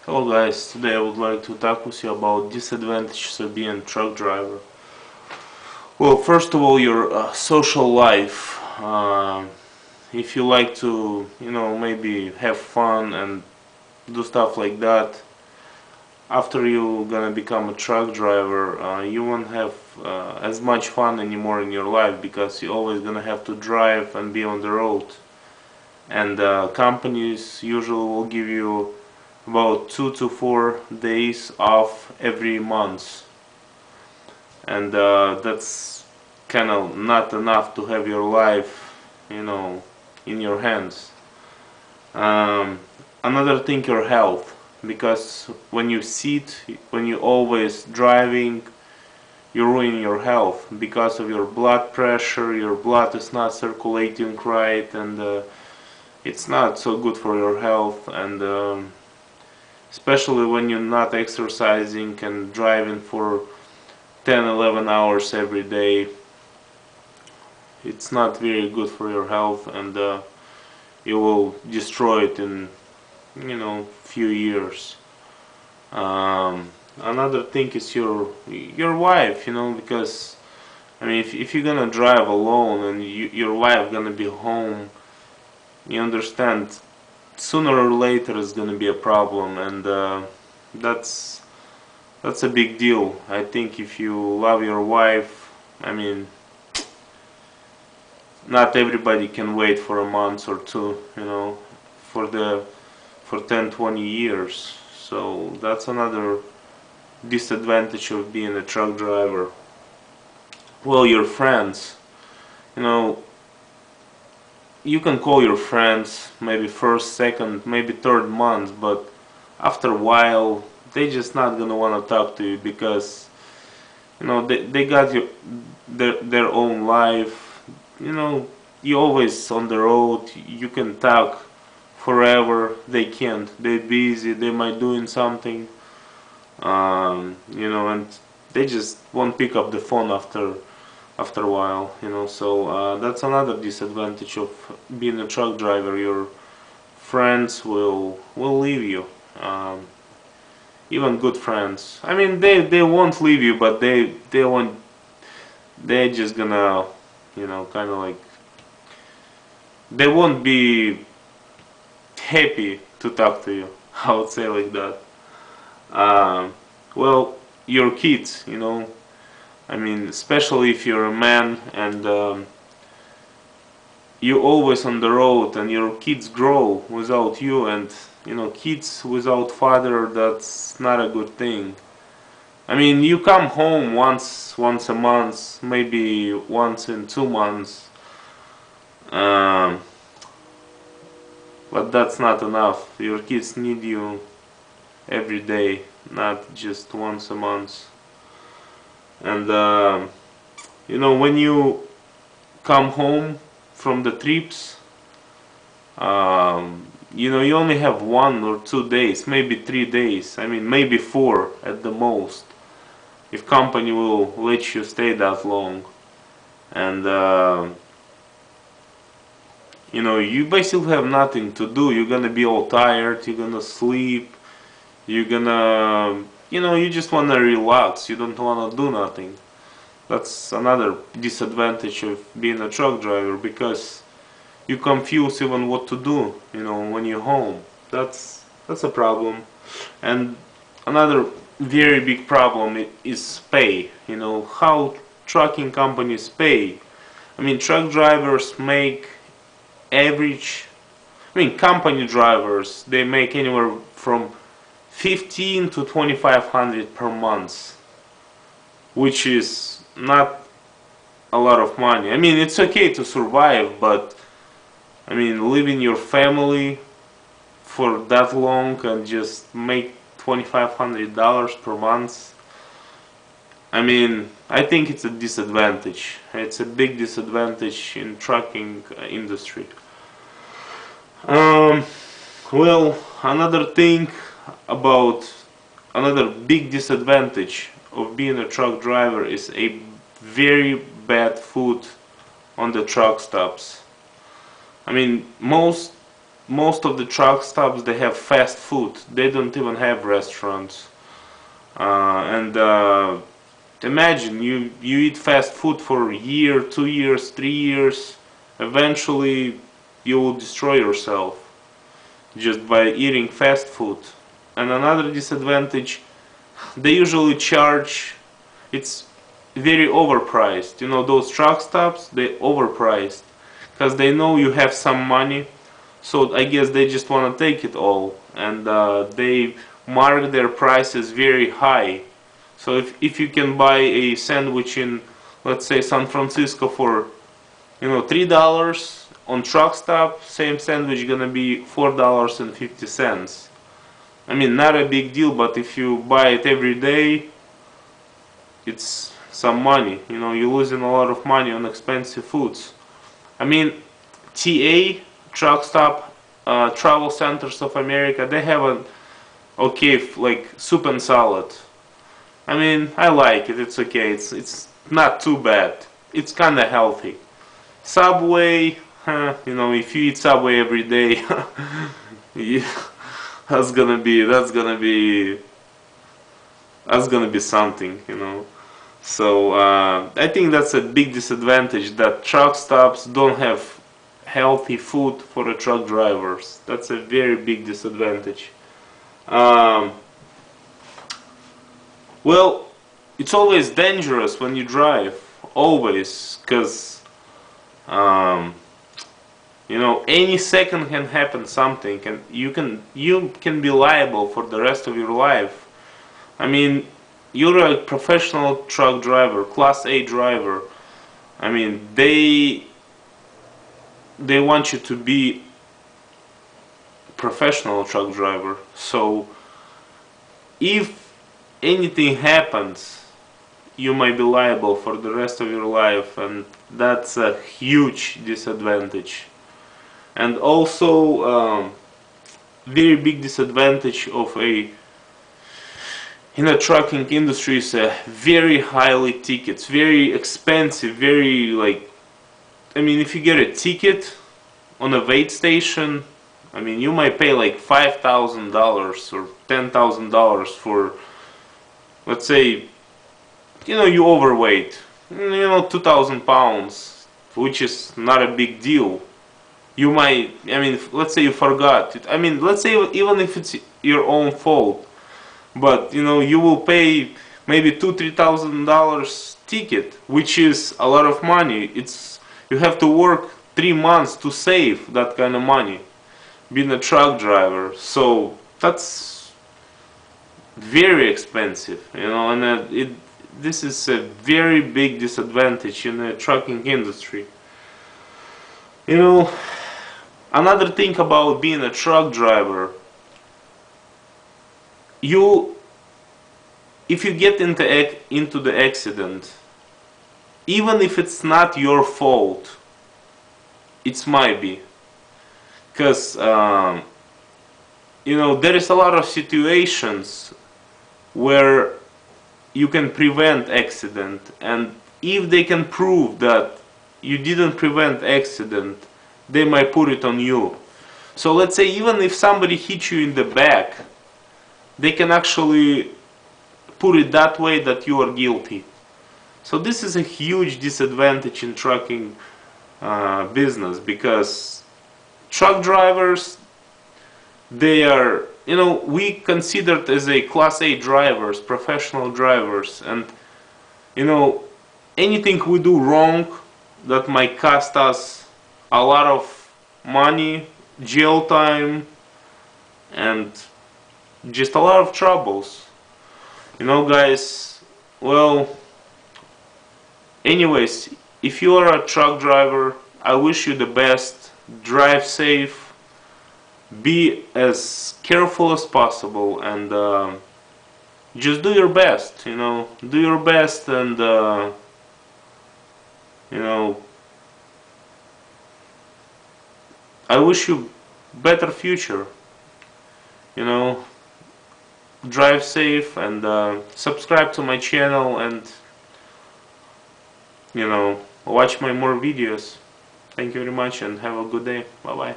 Hello guys, today I would like to talk with you about disadvantages of being a truck driver. Well, first of all, your social life. If you like to, maybe have fun and do stuff like that, after you're gonna become a truck driver, you won't have as much fun anymore in your life because you're always gonna have to drive and be on the road. And companies usually will give you about 2 to 4 days off every month, and that's kind of not enough to have your life, in your hands. Um, Another thing, your health, because when you sit, when you always driving, you ruin your health because of your blood pressure. Your blood is not circulating right, and it's not so good for your health. And especially when you're not exercising and driving for 10-11 hours every day, it's not very good for your health, and you will destroy it in few years. Another thing is your wife, because I mean, if you're gonna drive alone and your wife gonna be home, you understand, sooner or later it's gonna be a problem, and that's that's a big deal. I think if you love your wife, I mean, not everybody can wait for a month or two, for 10-20 years. So that's another disadvantage of being a truck driver. Well, your friends, you know, you can call your friends maybe first, second, maybe third month, but after a while they just not gonna want to talk to you because they got their own life. You always on the road, you can talk forever. They can't, they're busy, they might doing something, and they just won't pick up the phone after a while, so that's another disadvantage of being a truck driver. Your friends will leave you, even good friends. I mean, they won't leave you, but they won't, they're just gonna, kind of like, they won't be happy to talk to you. I would say like that. Well, your kids, I mean, especially if you're a man and you're always on the road and your kids grow without you, and kids without father, that's not a good thing. I mean, you come home once a month, maybe once in 2 months, um, but that's not enough. Your kids need you every day, not just once a month. And when you come home from the trips, you only have 1 or 2 days, maybe 3 days. I mean, maybe 4 at the most, if company will let you stay that long. And you basically have nothing to do. You're gonna be all tired. You're gonna sleep. You're gonna, you just wanna relax. You don't wanna do nothing. That's another disadvantage of being a truck driver, because you confuse even what to do, when you're home. That's a problem. And another very big problem is pay. How trucking companies pay. I mean, truck drivers make average. I mean, company drivers, they make anywhere from 15 to 2,500 per month, which is not a lot of money. I mean, it's okay to survive, but I mean, leaving your family for that long and just make $2,500 per month, I mean, I think it's a disadvantage. It's a big disadvantage in trucking industry. Um, well, another thing about another big disadvantage of being a truck driver is a very bad food on the truck stops. I mean, most most of the truck stops, they have fast food. They don't even have restaurants. And imagine you eat fast food for a year, 2 years, 3 years. Eventually, you will destroy yourself just by eating fast food. And another disadvantage, they usually charge, it's very overpriced. You know, those truck stops, they overpriced because they know you have some money. So I guess they just want to take it all, and they mark their prices very high. So if you can buy a sandwich in, let's say, San Francisco for, $3 on truck stop, same sandwich gonna be $4.50. I mean, not a big deal, but if you buy it every day, it's some money. You know, you're losing a lot of money on expensive foods. I mean, TA, truck stop, travel centers of America, they have an okay, like soup and salad. I mean, I like it. It's okay. It's not too bad. It's kind of healthy. Subway, if you eat Subway every day, yeah, that's gonna be something. So I think that's a big disadvantage, that truck stops don't have healthy food for the truck drivers. That's a very big disadvantage. Well, it's always dangerous when you drive, always, because any second can happen something, and you can be liable for the rest of your life. I mean, you're a professional truck driver, class A driver. I mean, they want you to be a professional truck driver. So if anything happens, you might be liable for the rest of your life, and that's a huge disadvantage. And also, very big disadvantage of in the trucking industry is very highly tickets, very expensive, very I mean, if you get a ticket on a wait station, I mean, you might pay like $5,000 or $10,000 for, let's say, you overweight, 2,000 pounds, which is not a big deal. You might, I mean, let's say you forgot it. I mean, let's say even if it's your own fault, but you will pay maybe $2,000-3,000 ticket, which is a lot of money. You have to work 3 months to save that kind of money, being a truck driver. So that's very expensive, and this is a very big disadvantage in the trucking industry. Another thing about being a truck driver, if you get into the accident, even if it's not your fault, it might be, because there is a lot of situations where you can prevent accident, and if they can prove that you didn't prevent accident, they might put it on you. So let's say even if somebody hit you in the back, they can actually put it that way that you are guilty. So this is a huge disadvantage in trucking business, because truck drivers, they are, we considered as a class A drivers, professional drivers, and anything we do wrong that might cost us a lot of money, jail time, and just a lot of troubles. Guys, well, anyways, if you are a truck driver, I wish you the best. Drive safe, be as careful as possible, and just do your best. Do your best, and I wish you better future. Drive safe, and subscribe to my channel, and watch my more videos. Thank you very much, and have a good day. Bye bye.